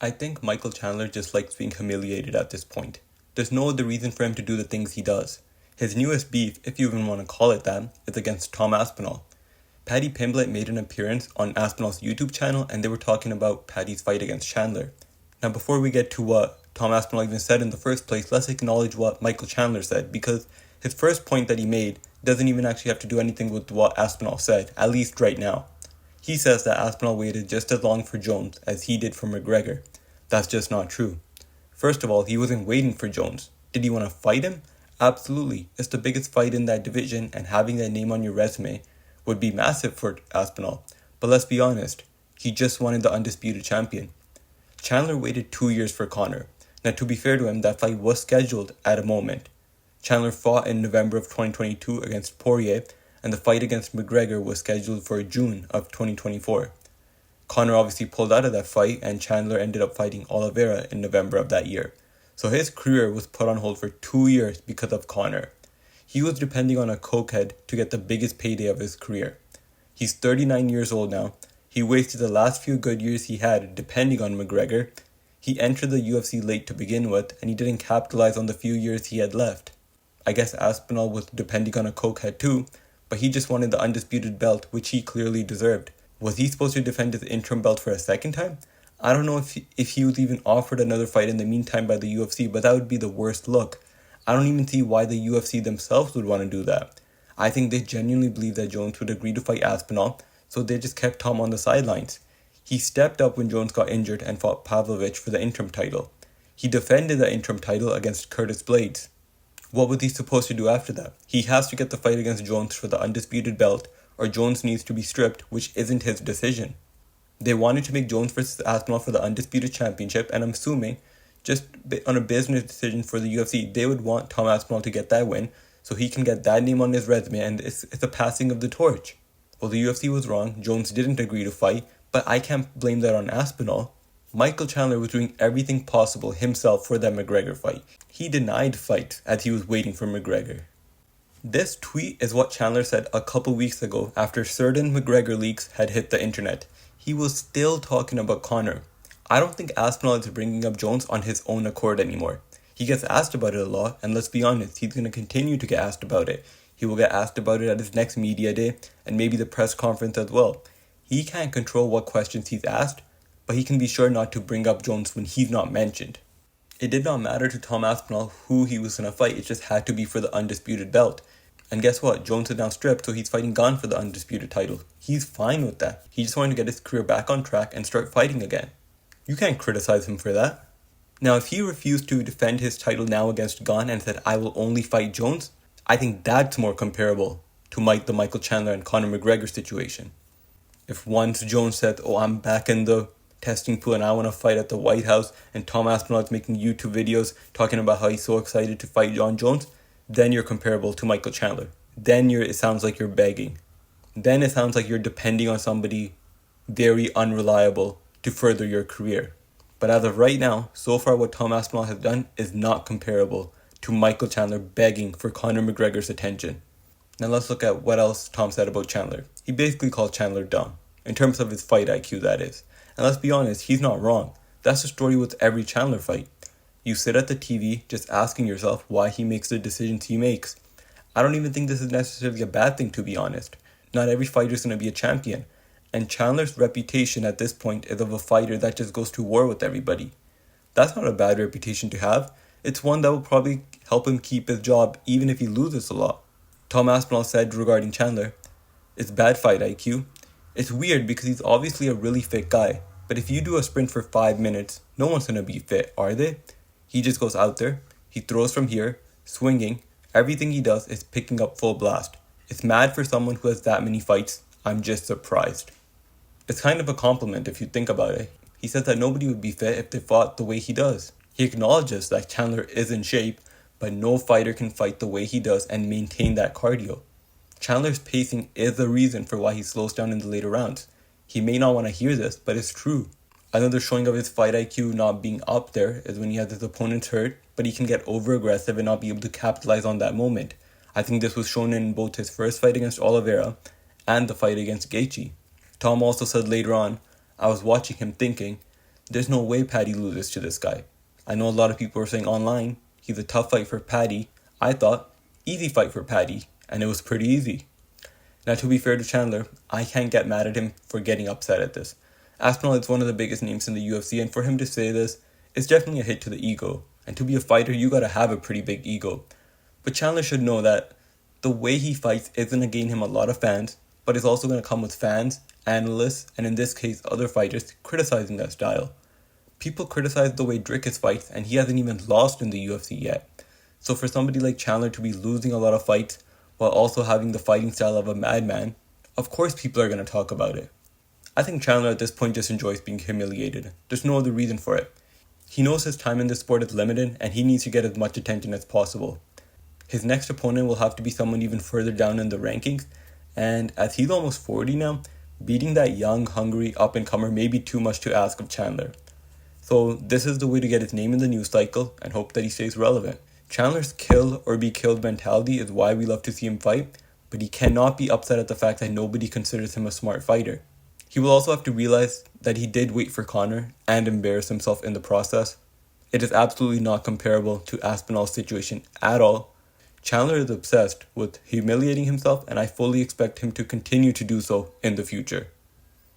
I think Michael Chandler just likes being humiliated at this point. There's no other reason for him to do the things he does. His newest beef, if you even want to call it that, is against Tom Aspinall. Paddy Pimblett made an appearance on Aspinall's YouTube channel and they were talking about Paddy's fight against Chandler. Now before we get to what Tom Aspinall even said in the first place, let's acknowledge what Michael Chandler said, because his first point that he made doesn't even actually have to do anything with what Aspinall said, at least right now. He says that Aspinall waited just as long for Jones as he did for McGregor. That's just not true. First of all, he wasn't waiting for Jones. Did he want to fight him? Absolutely. It's the biggest fight in that division, and having that name on your resume would be massive for Aspinall. But let's be honest, he just wanted the undisputed champion. Chandler waited 2 years for Conor. Now to be fair to him, that fight was scheduled at a moment. Chandler fought in November of 2022 against Poirier, and the fight against McGregor was scheduled for June of 2024. Conor obviously pulled out of that fight, and Chandler ended up fighting Oliveira in November of that year. So his career was put on hold for 2 years because of Conor. He was depending on a cokehead to get the biggest payday of his career. He's 39 years old now. He wasted the last few good years he had depending on McGregor. He entered the UFC late to begin with, and he didn't capitalize on the few years he had left. I guess Aspinall was depending on a cokehead too, but he just wanted the undisputed belt, which he clearly deserved. Was he supposed to defend his interim belt for a second time? I don't know if he was even offered another fight in the meantime by the UFC, but that would be the worst look. I don't even see why the UFC themselves would want to do that. I think they genuinely believe that Jones would agree to fight Aspinall, so they just kept Tom on the sidelines. He stepped up when Jones got injured and fought Pavlovich for the interim title. He defended the interim title against Curtis Blades. What was he supposed to do after that? He has to get the fight against Jones for the undisputed belt, or Jones needs to be stripped, which isn't his decision. They wanted to make Jones versus Aspinall for the undisputed championship, and I'm assuming, just on a business decision for the UFC, they would want Tom Aspinall to get that win, so he can get that name on his resume, and it's a passing of the torch. Well, the UFC was wrong. Jones didn't agree to fight, but I can't blame that on Aspinall. Michael Chandler was doing everything possible himself for that McGregor fight. He denied fights as he was waiting for McGregor. This tweet is what Chandler said a couple weeks ago after certain McGregor leaks had hit the internet. He was still talking about Conor. I don't think Aspinall is bringing up Jones on his own accord anymore. He gets asked about it a lot, and let's be honest, he's going to continue to get asked about it. He will get asked about it at his next media day, and maybe the press conference as well. He can't control what questions he's asked, but he can be sure not to bring up Jones when he's not mentioned. It did not matter to Tom Aspinall who he was going to fight, it just had to be for the undisputed belt. And guess what? Jones is now stripped, so he's fighting Gunn for the undisputed title. He's fine with that. He just wanted to get his career back on track and start fighting again. You can't criticize him for that. Now, if he refused to defend his title now against Gunn and said, I will only fight Jones, I think that's more comparable to the Michael Chandler and Conor McGregor situation. If once Jones said, I'm back in the testing pool and I want to fight at the White House, and Tom Aspinall is making YouTube videos talking about how he's so excited to fight John Jones, then you're comparable to Michael Chandler. Then it sounds like you're begging. Then it sounds like you're depending on somebody very unreliable to further your career. But as of right now, so far what Tom Aspinall has done is not comparable to Michael Chandler begging for Conor McGregor's attention. Now let's look at what else Tom said about Chandler. He basically called Chandler dumb, in terms of his fight IQ, that is. And let's be honest, he's not wrong. That's the story with every Chandler fight. You sit at the TV just asking yourself why he makes the decisions he makes. I don't even think this is necessarily a bad thing, to be honest. Not every fighter is going to be a champion. And Chandler's reputation at this point is of a fighter that just goes to war with everybody. That's not a bad reputation to have. It's one that will probably help him keep his job even if he loses a lot. Tom Aspinall said regarding Chandler, it's bad fight IQ. It's weird because he's obviously a really fit guy. But if you do a sprint for 5 minutes, no one's going to be fit, are they? He just goes out there, he throws from here, swinging. Everything he does is picking up full blast. It's mad for someone who has that many fights. I'm just surprised. It's kind of a compliment if you think about it. He says that nobody would be fit if they fought the way he does. He acknowledges that Chandler is in shape, but no fighter can fight the way he does and maintain that cardio. Chandler's pacing is the reason for why he slows down in the later rounds. He may not want to hear this, but it's true. Another showing of his fight IQ not being up there is when he has his opponents hurt, but he can get over-aggressive and not be able to capitalize on that moment. I think this was shown in both his first fight against Oliveira and the fight against Gaethje. Tom also said later on, I was watching him thinking, There's no way Paddy loses to this guy. I know a lot of people are saying online, he's a tough fight for Paddy. I thought, easy fight for Paddy, and it was pretty easy. Now, to be fair to Chandler, I can't get mad at him for getting upset at this. Aspinall is one of the biggest names in the UFC, and for him to say this, it's definitely a hit to the ego. And to be a fighter, you gotta have a pretty big ego. But Chandler should know that the way he fights is gonna gain him a lot of fans, but it's also gonna come with fans, analysts, and in this case, other fighters criticizing that style. People criticize the way Dricus fights, and he hasn't even lost in the UFC yet. So for somebody like Chandler to be losing a lot of fights while also having the fighting style of a madman, of course people are going to talk about it. I think Chandler at this point just enjoys being humiliated. There's no other reason for it. He knows his time in this sport is limited and he needs to get as much attention as possible. His next opponent will have to be someone even further down in the rankings, and as he's almost 40 now, beating that young, hungry up-and-comer may be too much to ask of Chandler. So this is the way to get his name in the news cycle and hope that he stays relevant. Chandler's kill or be killed mentality is why we love to see him fight, but he cannot be upset at the fact that nobody considers him a smart fighter. He will also have to realize that he did wait for Conor and embarrass himself in the process. It is absolutely not comparable to Aspinall's situation at all. Chandler is obsessed with humiliating himself, and I fully expect him to continue to do so in the future.